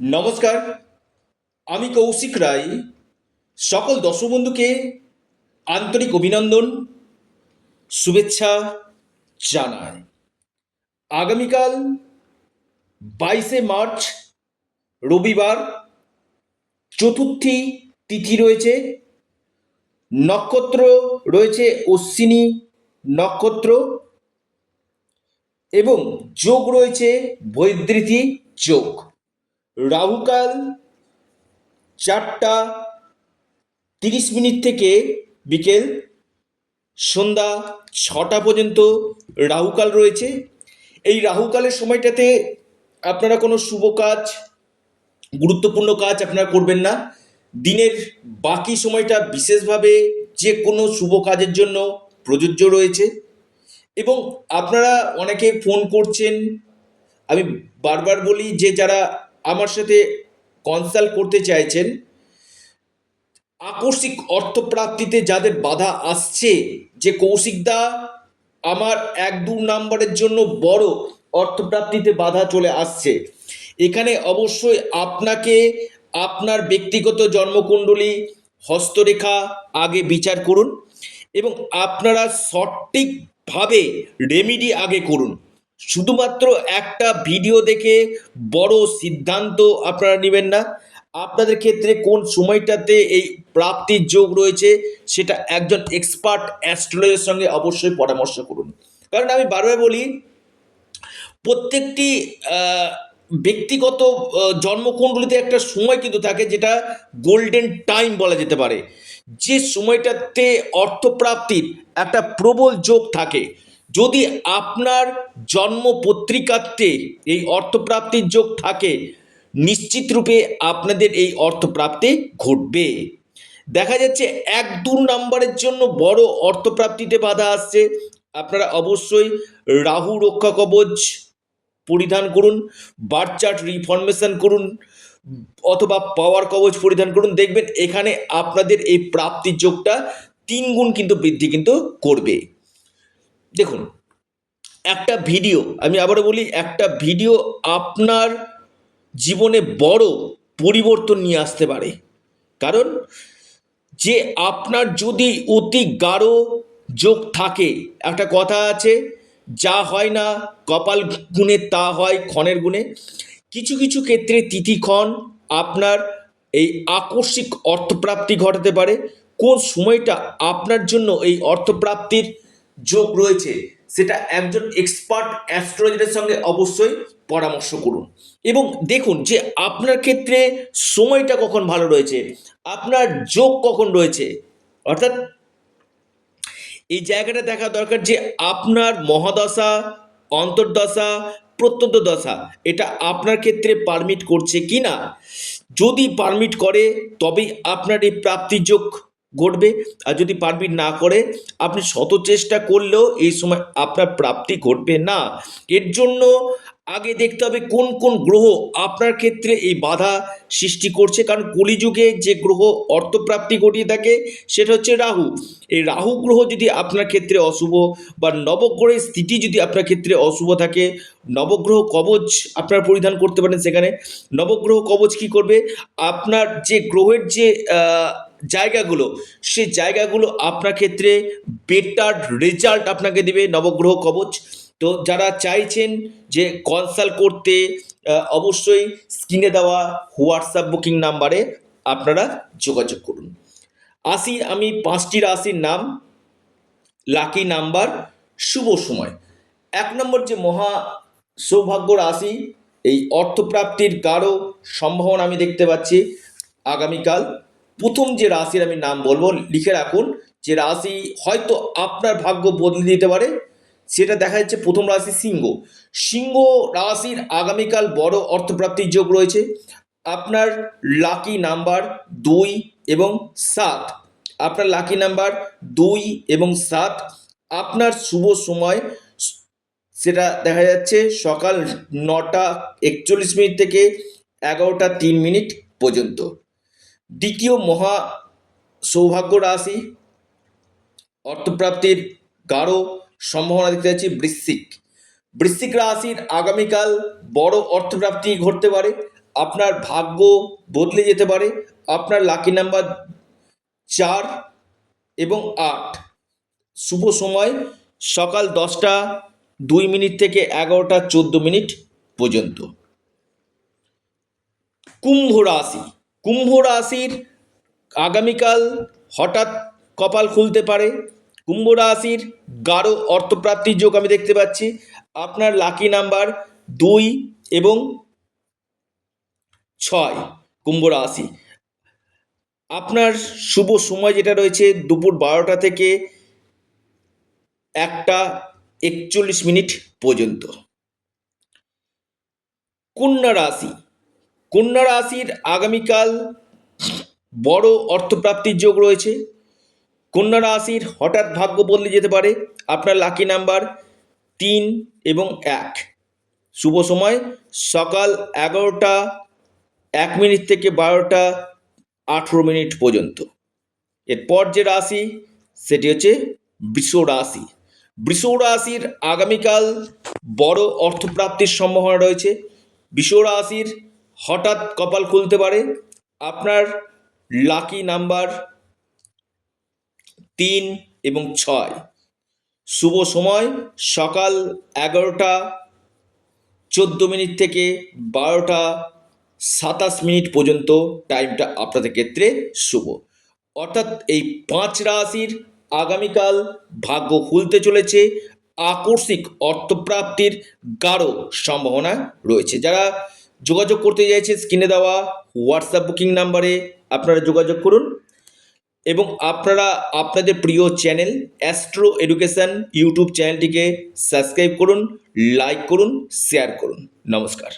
নমস্কার, আমি কৌশিক রায়। সকল দর্শক বন্ধুকে আন্তরিক অভিনন্দন, শুভেচ্ছা জানাই। আগামীকাল 22শে মার্চ রবিবার, চতুর্থী তিথি রয়েছে, নক্ষত্র রয়েছে অশ্বিনী নক্ষত্র এবং যোগ রয়েছে বৈদ্যুতিক যোগ। রাহুকাল 4টা 30 মিনিট থেকে বিকেল সন্ধ্যা 6টা পর্যন্ত রাহুকাল রয়েছে। এই রাহুকালের সময়টাতে আপনারা কোনো শুভ কাজ, গুরুত্বপূর্ণ কাজ আপনারা করবেন না। দিনের বাকি সময়টা বিশেষভাবে যে কোনো শুভ কাজের জন্য প্রযোজ্য রয়েছে। এবং আপনারা অনেকে ফোন করছেন, আমি বারবার বলি যে যারা আমার সাথে কনসাল্ট করতে চাইছেন, আকস্মিক অর্থপ্রাপ্তিতে যাদের বাধা আসছে, যে কৌশিকদা আমার 1-2 নাম্বারের জন্য বড় অর্থপ্রাপ্তিতে বাধা চলে আসছে, এখানে অবশ্যই আপনাকে আপনার ব্যক্তিগত জন্মকুণ্ডলী, হস্তরেখা আগে বিচার করুন এবং আপনারা সঠিকভাবে রেমিডি আগে করুন। শুধুমাত্র একটা ভিডিও দেখে বড় সিদ্ধান্ত আপনারা নেবেন না। আপনাদের ক্ষেত্রে কোন সময়টাতে এই প্রাপ্তির যোগ রয়েছে সেটা একজন এক্সপার্ট অ্যাস্ট্রোলজারের সঙ্গে অবশ্যই পরামর্শ করুন। কারণ আমি বারবার বলি, প্রত্যেকটি ব্যক্তিগত জন্মকুণ্ডলিতে একটা সময় কিন্তু থাকে, যেটা গোল্ডেন টাইম বলা যেতে পারে, যে সময়টাতে অর্থপ্রাপ্তির একটা প্রবল যোগ থাকে। যদি আপনার জন্ম পত্রিকাতে এই অর্থপ্রাপ্তির যোগ থাকে, নিশ্চিত রূপে আপনাদের এই অর্থপ্রাপ্তি ঘটবে। দেখা যাচ্ছে 1-2 নাম্বারের জন্য বড় অর্থপ্রাপ্তিতে বাধা আসছে, আপনারা অবশ্যই রাহু রক্ষা কবচ পরিধান করুন, বার্থ চার্ট রিফরমেশন করুন অথবা পাওয়ার কবচ পরিধান করুন। দেখবেন এখানে আপনাদের এই প্রাপ্তির যোগটা 3 গুণ কিন্তু বৃদ্ধি কিন্তু করবে। দেখুন, একটা ভিডিও, আমি আবারও বলি, একটা ভিডিও আপনার জীবনে বড় পরিবর্তন নিয়ে আসতে পারে। কারণ যে আপনার যদি অতি গাঢ় যোগ থাকে, একটা কথা আছে, যা হয় না কপাল গুণে তা হয় ক্ষণের গুণে। কিছু কিছু ক্ষেত্রে তিথিক্ষণ আপনার এই আকস্মিক অর্থপ্রাপ্তি ঘটাতে পারে। কোন সময়টা আপনার জন্য এই অর্থপ্রাপ্তির যোগ রয়েছে সেটা একজন এক্সপার্ট অ্যাস্ট্রোলজারের সঙ্গে অবশ্যই পরামর্শ করুন এবং দেখুন যে আপনার ক্ষেত্রে সময়টা কখন ভালো রয়েছে, আপনার যোগ কখন রয়েছে। অর্থাৎ এই জায়গাটা দেখা দরকার যে আপনার মহাদশা, অন্তর্দশা, প্রত্যন্ত দশা এটা আপনার ক্ষেত্রে পারমিট করছে কি না। যদি পারমিট করে তবেই আপনার এই প্রাপ্তির যোগ ঘটবে, আর যদি পারমিট না করে আপনি শত চেষ্টা করলেও এই সময় আপনার প্রাপ্তি ঘটবে না। এর জন্য আগে দেখতে হবে কোন কোন গ্রহ আপনার ক্ষেত্রে এই বাধা সৃষ্টি করছে। কারণ কলিযুগে যে গ্রহ অর্থপ্রাপ্তি ঘটিয়ে থাকে সেটা হচ্ছে রাহু। এই রাহু গ্রহ যদি আপনার ক্ষেত্রে অশুভ, বা নবগ্রহের স্থিতি যদি আপনার ক্ষেত্রে অশুভ থাকে, নবগ্রহ কবচ আপনারা পরিধান করতে পারেন। সেখানে নবগ্রহ কবচ কি করবে, আপনার যে গ্রহের যে জায়গাগুলো, সেই জায়গাগুলো আপনার ক্ষেত্রে বেটার রেজাল্ট আপনাকে দেবে নবগ্রহ কবচ। তো যারা চাইছেন যে কনসাল্ট করতে, অবশ্যই স্ক্রিনে দেওয়া হোয়াটসঅ্যাপ বুকিং নাম্বারে আপনারা যোগাযোগ করুন। আসি আমি 5টি রাশির নাম, লাকি নাম্বার, শুভ সময়। 1 নম্বর যে মহা সৌভাগ্য রাশি, এই অর্থপ্রাপ্তির গাঢ় সম্ভাবনা আমি দেখতে পাচ্ছি আগামীকাল। প্রথম যে রাশির আমি নাম বলবো, লিখে রাখুন, যে রাশি হয়তো আপনার ভাগ্য বদলে দিতে পারে, সেটা দেখা যাচ্ছে প্রথম রাশি সিংহ। সিংহ রাশির আগামীকাল বড় অর্থপ্রাপ্তির যোগ রয়েছে। আপনার লাকি নাম্বার 2 এবং 7। আপনার লাকি নাম্বার 2 এবং 7। আপনার শুভ সময় সেটা দেখা যাচ্ছে সকাল 9টা 41 মিনিট থেকে 11টা 3 মিনিট পর্যন্ত। দ্বিতীয় মহা সৌভাগ্য রাশি, অর্থপ্রাপ্তির গাঢ় সম্ভাবনা দেখতে যাচ্ছি বৃশ্চিক। বৃশ্চিক রাশির আগামীকাল বড় অর্থপ্রাপ্তি ঘটতে পারে। আপনার ভাগ্য বদলে যেতে পারে। আপনার লাকি নাম্বার 4 এবং 8। শুভ সময় সকাল 10টা 2 মিনিট থেকে 11টা 14 মিনিট পর্যন্ত। কুম্ভ রাশি। কুম্ভ রাশির আগামীকাল হঠাৎ কপাল খুলতে পারে। কুম্ভ রাশির গাঢ় অর্থপ্রাপ্তির যোগ আমি দেখতে পাচ্ছি। আপনার লাকি নাম্বার 2 এবং 6। কুম্ভ রাশি, আপনার শুভ সময় যেটা রয়েছে দুপুর 12টা থেকে 1টা 41 মিনিট পর্যন্ত। কন্যা রাশি। কন্যা রাশির আগামীকাল বড় অর্থপ্রাপ্তির যোগ রয়েছে। কন্যা রাশির হঠাৎ ভাগ্য বদলে যেতে পারে। আপনার লাকি নাম্বার 3 এবং 1। শুভ সময় সকাল 11টা 1 মিনিট থেকে 12টা 18 মিনিট পর্যন্ত। এরপর যে রাশি সেটি হচ্ছে বৃষ রাশি। বৃষ রাশির আগামীকাল বড় অর্থপ্রাপ্তির সম্ভাবনা রয়েছে। বৃষ রাশির হঠাৎ কপাল খুলতে পারে। আপনার লাকি নাম্বার 3 এবং 6। শুভ সময় সকাল 11টা 14 মিনিট থেকে 12টা 27 মিনিট পর্যন্ত। টাইমটা আপনাদের ক্ষেত্রে শুভ। অর্থাৎ এই 5 রাশির আগামীকাল ভাগ্য খুলতে চলেছে। আকস্মিক অর্থপ্রাপ্তির গাঢ় সম্ভাবনা রয়েছে। যারা যোগাযোগ করতে চাইছে স্ক্রিনে দেওয়া হোয়াটসঅ্যাপ বুকিং নাম্বারে আপনারা যোগাযোগ করুন এবং আপনারা আপনাদের প্রিয় চ্যানেল অ্যাস্ট্রো এডুকেশন ইউটিউব চ্যানেলটিকে সাবস্ক্রাইব করুন, লাইক করুন, শেয়ার করুন। নমস্কার।